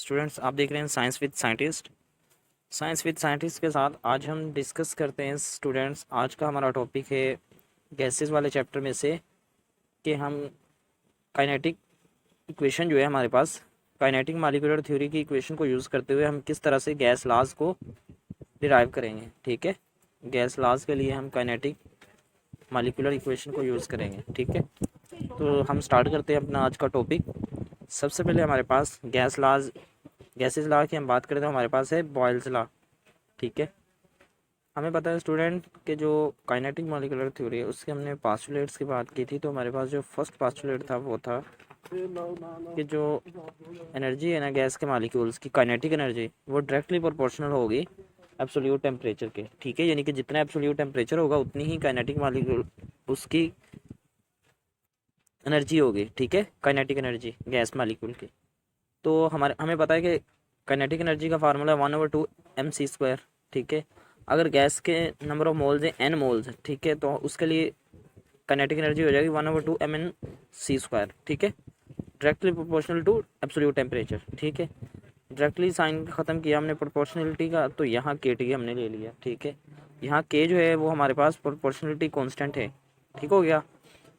Students, आप देख रहे हैं science with scientist. Science with scientist के साथ आज हम डिस्कस करते हैं स्टूडेंट्स। आज का हमारा टॉपिक है गैसेस वाले चैप्टर में से कि हम काइनेटिक इक्वेशन जो है हमारे पास, काइनेटिक मॉलिक्यूलर थ्योरी की इक्वेशन को यूज़ करते हुए हम किस तरह से गैस लॉज को डिराइव करेंगे। ठीक है, गैस लॉज के लिए हम काइनेटिक मॉलिक्यूलर इक्वेशन को यूज़ करेंगे। ठीक है, तो हम स्टार्ट करते हैं अपना आज का टॉपिक। सबसे पहले हमारे पास गैसेस लॉ की हम बात करें तो हमारे पास है बॉयल्स लॉ। ठीक है, हमें पता है स्टूडेंट कि जो काइनेटिक मॉलिक्यूलर थ्योरी है उसके हमने पास्टुलेट्स की बात की थी। तो हमारे पास जो फर्स्ट पास्टुलेट था वो था कि जो एनर्जी है ना गैस के मॉलिक्यूल्स की, काइनेटिक एनर्जी, वो डायरेक्टली प्रोपोर्शनल होगी एब्सोल्यूट टेम्परेचर के। ठीक है, यानी कि जितना एब्सोल्यूट टेम्परेचर होगा उतनी ही काइनेटिक मॉलिक्यूल उसकी एनर्जी होगी। ठीक है, काइनेटिक एनर्जी गैस मॉलिक्यूल की। तो हमें पता है कि काइनेटिक एनर्जी का फार्मूला 1/2 mc²। ठीक है, अगर गैस के नंबर ऑफ मोल्स हैं n मोल्स, ठीक है, तो उसके लिए काइनेटिक एनर्जी हो जाएगी 1/2 mnc²। ठीक है, directly proportional to absolute temperature. ठीक है, डायरेक्टली साइन ख़त्म किया हमने प्रोपोर्शनलिटी का, तो यहाँ के टी हमने ले लिया। ठीक है, यहाँ के जो है वो हमारे पास प्रोपोर्शनलिटी कॉन्स्टेंट है। ठीक हो गया।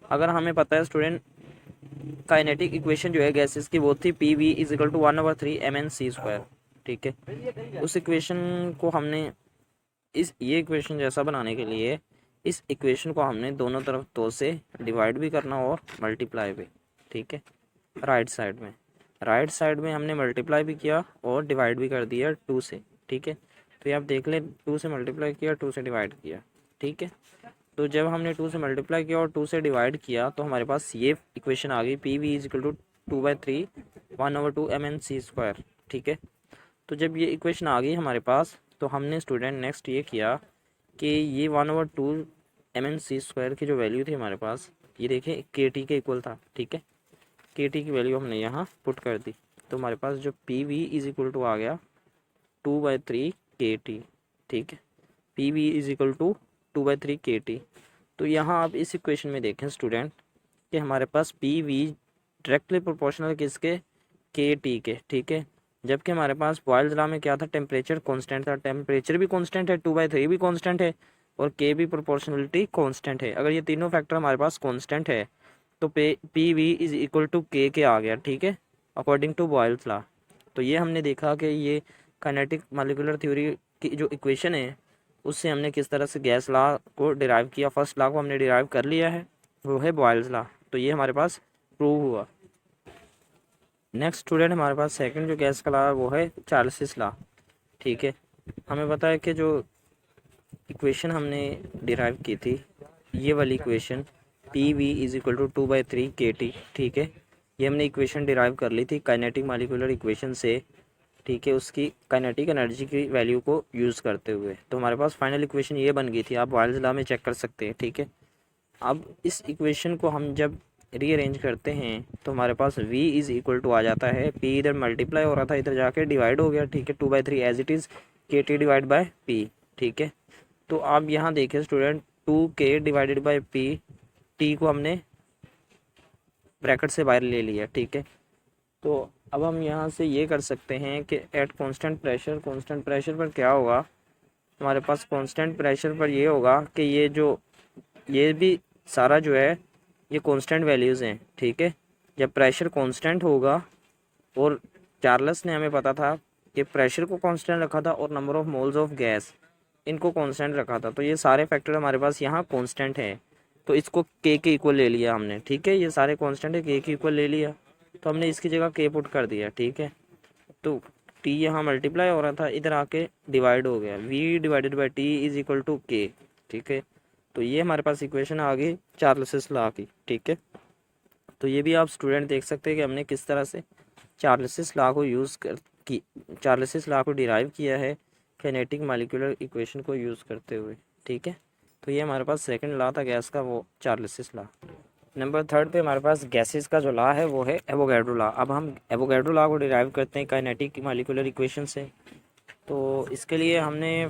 अगर हमें पता है स्टूडेंट काइनेटिक इक्वेशन जो है गैसेस की वो थी P V is equal to 1/3 mnc²। ठीक है, उस इक्वेशन को हमने ये इक्वेशन जैसा बनाने के लिए इस इक्वेशन को हमने दोनों तरफ 2 से डिवाइड भी करना और मल्टीप्लाई भी। ठीक है, राइट साइड में हमने मल्टीप्लाई भी किया और डिवाइड भी कर दिया 2 से। ठीक है, तो ये आप देख लें, 2 से मल्टीप्लाई किया, 2 से डिवाइड किया। ठीक है, तो जब हमने 2 से मल्टीप्लाई किया और 2 से डिवाइड किया तो हमारे पास ये इक्वेशन आ गई P V is equal to 2/3 1/2 mnc²। ठीक है, तो जब ये इक्वेशन आ गई हमारे पास तो हमने स्टूडेंट नेक्स्ट ये किया कि ये 1/2 mnc² की जो वैल्यू थी हमारे पास, ये देखें के टी के इक्वल था। ठीक है, के टी की वैल्यू हमने यहाँ पुट कर दी, तो हमारे पास जो P V is equal to आ गया 2/3 kT। ठीक है, P V is equal to 2/3 kT। तो यहाँ आप इस इक्वेशन में देखें स्टूडेंट कि हमारे पास पी वी डायरेक्टली प्रोपोर्शनल किसके, के टी के। ठीक है, जबकि हमारे पास बॉयल्स लॉ में क्या था, टेम्परेचर कांस्टेंट था। टेम्परेचर भी कांस्टेंट है, 2/3 भी कांस्टेंट है और के भी प्रोपोर्शनलिटी कांस्टेंट है। अगर ये तीनों फैक्टर हमारे पास कांस्टेंट है तो P V is equal to K आ गया। ठीक है, अकॉर्डिंग टू बॉयल्स लॉ। तो ये हमने देखा कि ये काइनेटिक मॉलिक्यूलर थ्योरी की जो इक्वेशन है उससे हमने किस तरह से गैस लॉ को डिराइव किया। फर्स्ट लॉ को हमने डिराइव कर लिया है, वो है बॉयल्स लॉ। तो ये हमारे पास प्रूव हुआ। नेक्स्ट स्टूडेंट हमारे पास सेकंड जो गैस का लॉ है वो है चार्ल्स लॉ। ठीक है, हमें पता है कि जो इक्वेशन हमने डिराइव की थी, ये वाली equation P V is equal to 2/3 kT। ठीक है, ये हमने इक्वेशन डिराइव कर ली थी काइनेटिक मॉलिक्यूलर इक्वेशन से। ठीक है, उसकी काइनेटिक एनर्जी की वैल्यू को यूज़ करते हुए तो हमारे पास फाइनल इक्वेशन ये बन गई थी। आप बॉयल्स लॉ में चेक कर सकते हैं। ठीक है, अब इस इक्वेशन को हम जब रीअरेंज करते हैं तो हमारे पास v इज़ इक्वल टू आ जाता है, p इधर मल्टीप्लाई हो रहा था, इधर जाके डिवाइड हो गया। ठीक है, 2/3 एज इट इज़ के टी डिवाइड बाय p। ठीक है, तो आप यहाँ देखिए student 2k divided by p, t को हमने ब्रैकेट से बाहर ले लिया। ठीक है, तो अब हम यहाँ से ये कर सकते हैं कि एट कांस्टेंट प्रेशर पर क्या होगा, हमारे पास कांस्टेंट प्रेशर पर ये होगा कि ये भी सारा जो है ये कांस्टेंट वैल्यूज़ हैं। ठीक है, जब प्रेशर कांस्टेंट होगा, और चार्ल्स ने हमें पता था कि प्रेशर को कांस्टेंट रखा था और number of moles of gas इनको कांस्टेंट रखा था, तो ये सारे फैक्टर हमारे पास यहाँ कांस्टेंट है। तो इसको के इक्वल ले लिया हमने। ठीक है, ये सारे कांस्टेंट है, के इक्वल ले लिया, तो हमने इसकी जगह के पुट कर दिया। ठीक है, तो टी यहाँ मल्टीप्लाई हो रहा था, इधर आके डिवाइड हो गया, v divided by T is equal to K. ठीक है, तो ये हमारे पास इक्वेशन आ गई चार्ल्स लॉ की। ठीक है, तो ये भी आप स्टूडेंट देख सकते हैं कि हमने किस तरह से चार्ल्स लॉ को चार्ल्स लॉ को डिराइव किया है काइनेटिक मॉलिक्यूलर इक्वेशन को यूज़ करते हुए। ठीक है, तो ये हमारे पास सेकंड लॉ था गैस का, वो चार्ल्स लॉ। नंबर थर्ड पे हमारे पास गैसेस का जो लॉ है वो है एवोगैड्रो लॉ। अब हम एवोगैड्रो लॉ को डिराइव करते हैं काइनेटिक मॉलिक्यूलर इक्वेशन से। तो इसके लिए हमने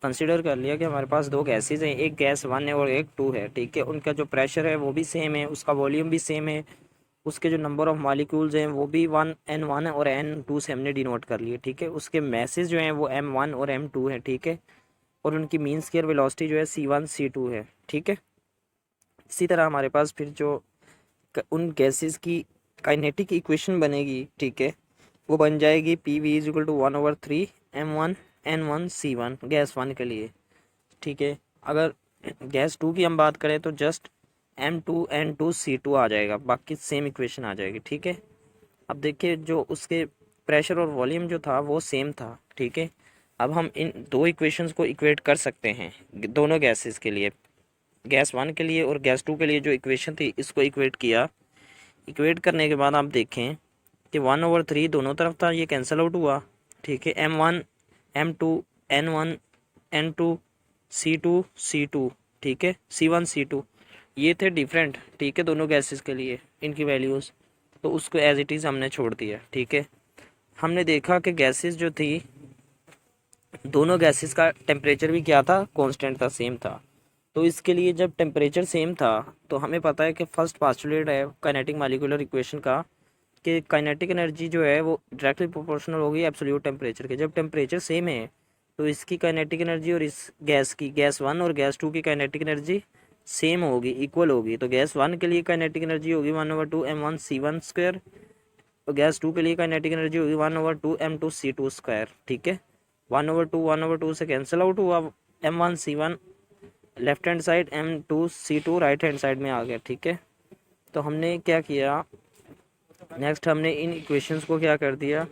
कंसीडर कर लिया कि हमारे पास दो गैसेस हैं, एक गैस 1 है और एक 2 है। ठीक है, उनका जो प्रेशर है वो भी सेम है, उसका वॉल्यूम भी सेम है उसके जो नंबर ऑफ मॉलिक्यूल्स हैं वो भी N1 है और N2 से हमने डिनोट कर लिए, ठीक है। उसके मैसेज जो हैं वो M1 और M2 है, ठीक है। और उनकी मीन स्केयर वेलोसिटी जो है C1 C2 है, ठीक है। इसी तरह हमारे पास फिर जो उन गैसेस की काइनेटिक इक्वेशन बनेगी, ठीक है, वो बन जाएगी PV=1/3 M1 N1 C1 gas 1 के लिए, ठीक है। अगर गैस 2 की हम बात करें तो जस्ट M2N2C2 आ जाएगा, बाकी सेम इक्वेशन आ जाएगी, ठीक है। अब देखिए जो उसके प्रेशर और वॉल्यूम जो था वो सेम था, ठीक है। अब हम इन दो इक्वेशंस को इक्वेट कर सकते हैं दोनों गैसेस के लिए, गैस 1 के लिए और गैस 2 के लिए जो इक्वेशन थी इसको इक्वेट किया। इक्वेट करने के बाद आप देखें कि 1/3 दोनों तरफ था, ये कैंसिल आउट हुआ, ठीक है। M1 M2 N1 N2 C2 C2, ठीक है, C1 C2 ये थे डिफरेंट, ठीक है, दोनों गैसेस के लिए इनकी वैल्यूज़, तो उसको एज इट इज़ हमने छोड़ दिया, ठीक है। हमने देखा कि गैसेस जो थी दोनों गैसेस का टेम्परेचर भी क्या था, कांस्टेंट था, सेम था। तो इसके लिए जब टेम्परेचर सेम था तो हमें पता है कि फर्स्ट पास्टुलेट है काइनेटिक मॉलिक्यूलर इक्वेशन का कि काइनेटिक एनर्जी जो है वो डायरेक्टली प्रोपोर्शनल होगी एब्सोल्यूट टेम्परेचर के। जब टेम्परेचर सेम है तो इसकी काइनेटिक एनर्जी और इस गैस की, गैस 1 और गैस 2 की काइनेटिक एनर्जी सेम होगी, इक्वल होगी। तो गैस 1 के लिए काइनेटिक एनर्जी होगी 1/2 M1 C1 स्क्वायर और गैस 2 के लिए काइनेटिक एनर्जी होगी 1/2 M2 C2 स्क्वायर, ठीक है। 1/2 से कैंसिल आउट हुआ, M1 C1 left hand side, M2 C2 right hand side में आ गया, ठीक है। तो हमने क्या किया, नेक्स्ट हमने इन इक्वेशंस को क्या कर दिया,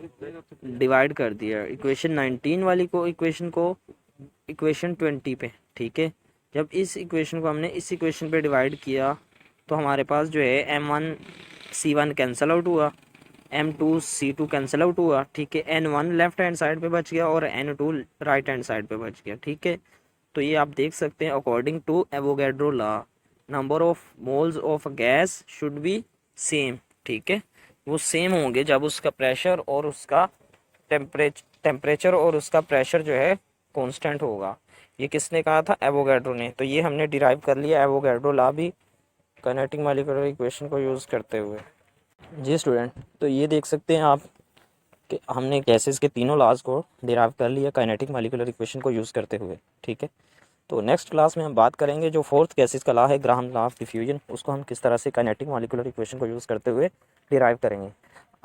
डिवाइड कर दिया, इक्वेशन 19 वाली को इक्वेशन 20 पे, ठीक है। जब इस इक्वेशन को हमने इस इक्वेशन पे डिवाइड किया तो हमारे पास जो है M1 C1 कैंसिल आउट हुआ, M2 C2 कैंसिल आउट हुआ, ठीक है। N1 लेफ्ट हैंड साइड पे बच गया और N2 राइट हैंड साइड पे बच गया, ठीक है। तो ये आप देख सकते हैं according to Avogadro law number of moles of gas should be same, ठीक है। वो सेम होंगे जब उसका प्रेशर और उसका टेम्परेचर और उसका प्रेशर जो है कांस्टेंट होगा। ये किसने कहा था, एवोगैड्रो ने। तो ये हमने डिराइव कर लिया एवोगैड्रो लॉ भी काइनेटिक मॉलिक्यूलर इक्वेशन को यूज़ करते हुए। जी स्टूडेंट, तो ये देख सकते हैं आप कि हमने गैसेस के तीनों लॉज को डिराइव कर लिया काइनेटिक मॉलिक्यूलर इक्वेशन को यूज़ करते हुए, ठीक है। तो नेक्स्ट क्लास में हम बात करेंगे जो फोर्थ गैसेस का लॉ है, ग्राहम लॉ ऑफ डिफ्यूजन, उसको हम किस तरह से काइनेटिक मॉलिक्यूलर इक्वेशन को यूज़ करते हुए डिराइव करेंगे।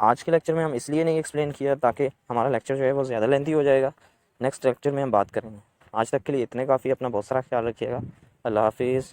आज के लेक्चर में हम इसलिए नहीं एक्सप्लेन किया ताकि हमारा लेक्चर जो है वो ज़्यादा लेंथी हो जाएगा, नेक्स्ट लेक्चर में हम बात करेंगे। आज तक के लिए इतने काफ़ी, अपना बहुत सारा ख्याल रखिएगा। अल्लाह हाफिज़।